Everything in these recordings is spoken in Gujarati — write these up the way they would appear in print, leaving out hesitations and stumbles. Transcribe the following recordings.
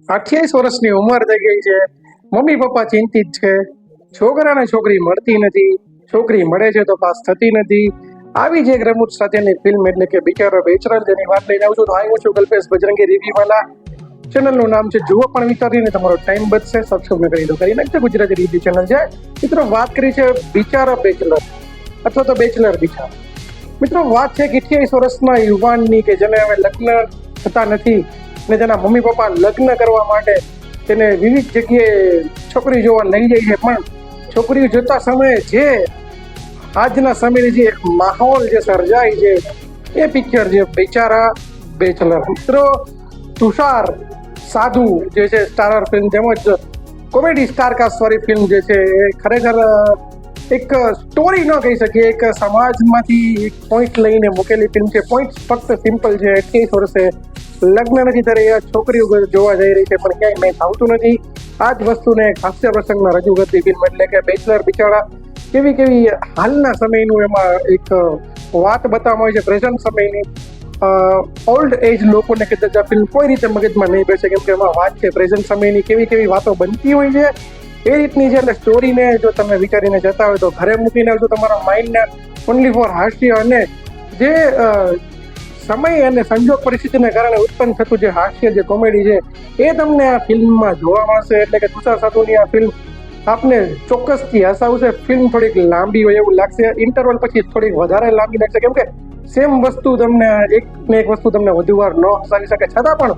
28 વર્ષની ઉંમર થઈ ગઈ છે, મમ્મી પપ્પા ચિંતિત છે, છોકરાને છોકરી મળતી નથી, છોકરી મળે છે તો પાસ થતી નથી. આવી જ એક રમૂજ સાથેની ફિલ્મ એટલે કે બિચારો બેચરલ જેની વાત લઈને આવું છું. તો હું છું કલ્પેશ બજરંગી રિવ્યુવાલા. ચેનલનું નામ છે જુઓ પણ વિચારીને તમારો ટાઈમ બચશે. સબસ્ક્રાઇબ કરી દો, કરી નાખજો. ગુજરાતી રિવ્યુ ચેનલ છે. મિત્રો વાત કરી છે બિચારા બેચલર અથવા તો બેચલર બિચારા. મિત્રો વાત છે કે 28 વર્ષના યુવાનની કે જેને હવે લગ્ન થતા નથી ને જેના મમ્મી પપ્પા લગ્ન કરવા માટે તેને વિવિધ જગ્યાએ છોકરી જોવા લઈ જાય છે, પણ છોકરીઓ જોતા સમયે જે આજના સમયની જે માહોલ જે સર્જાય છે એ પિક્ચર છે બિચારા બેચલર. મિત્રો તુષાર સાધુ જે છે સ્ટારર ફિલ્મ તેમજ કોમેડી સ્ટારકાસ્ટ વાળી ફિલ્મ જે છે એ ખરેખર એક સ્ટોરી ન કહી શકીએ, એક સમાજમાંથી એક પોઈન્ટ લઈને મૂકેલી ફિલ્મ છે. પોઈન્ટ ફક્ત સિમ્પલ છે. 28 વર્ષે લગ્ન નથી ત્યારે એ છોકરીઓ જોવા જઈ રહી છે પણ ક્યાંય મેચ આવતું નથી. આ જ વસ્તુને હાસ્ય પ્રસંગમાં રજૂ કરતી ફિલ્મ એટલે કે બેચલર બિચારા કેવી કેવી હાલના સમયનું એમાં એક વાત બતાવવામાં આવી છે, પ્રેઝન્ટ સમયની. ઓલ્ડ એજ લોકોને કદાચ આ ફિલ્મ કોઈ રીતે મગજમાં નહીં બેસે, કેમ કે એમાં વાત છે પ્રેઝન્ટ સમયની કેવી કેવી વાતો બનતી હોય છે એ રીતની છે. એટલે સ્ટોરીને જો તમે વિચારીને જતા હોય તો ઘરે મૂકીને આવજો તમારા માઇન્ડને ઓનલી ફોર હાસ્ય અને જે સમય અને સંજોગ પરિસ્થિતિને કારણે ઉત્પન્ન થતું જે હાસ્ય જે કોમેડી છે એ તમને આ ફિલ્મમાં જોવા મળશે. એટલે કે તુષાર સાધુની આ ફિલ્મ આપને ચોક્કસથી હસાવશે. ફિલ્મ થોડીક લાંબી હોય એવું લાગશે, ઇન્ટરવલ પછી થોડીક વધારે લાંબી લાગશે, કેમ કે સેમ વસ્તુ તમને એક ને એક વસ્તુ તમને વધુ વાર ન હસાવી શકે, છતાં પણ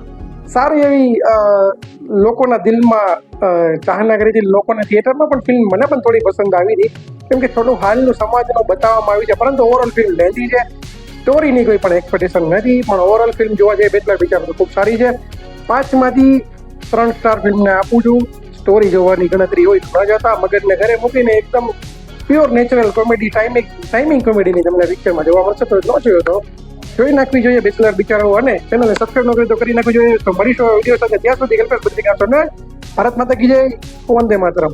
સારી એવી લોકોના દિલમાં ચાહના કરી હતી. લોકોના થિયેટરમાં પણ ફિલ્મ મને પણ થોડી પસંદ આવી હતી, કેમ કે થોડું હાલનું સમાજનું બતાવવામાં આવ્યું છે, પરંતુ ઓવરઓલ ફિલ્મ લેન્ધી છે. સ્ટોરીની કોઈ પણ એક્સપેક્ટેશન નથી, પણ ઓવરઓલ ફિલ્મ જોવા જઈએ બેચલર બિચારા તો ખૂબ સારી છે. 5માંથી 3 સ્ટાર ફિલ્મને આપું છું. સ્ટોરી જોવાની ગણતરી હોય તો ન જતા, મગજને ઘરે મૂકીને એકદમ પ્યોર નેચરલ કોમેડી ટાઈમિંગ કોમેડીની તમને પિક્ચરમાં જોવા મળશે. તો ન જોયો તો જોઈ નાખવી જોઈએ બેચલર બિચારો, અને ચેનલને સબસ્ક્રાઇબ ન કરી તો કરી નાખવી જોઈએ. તો મળીશું વિડીયો સાથે. ત્યાં સુધી કલ્પેશ બજરંગી ભારત માતા કી જય, વંદે માતરમ.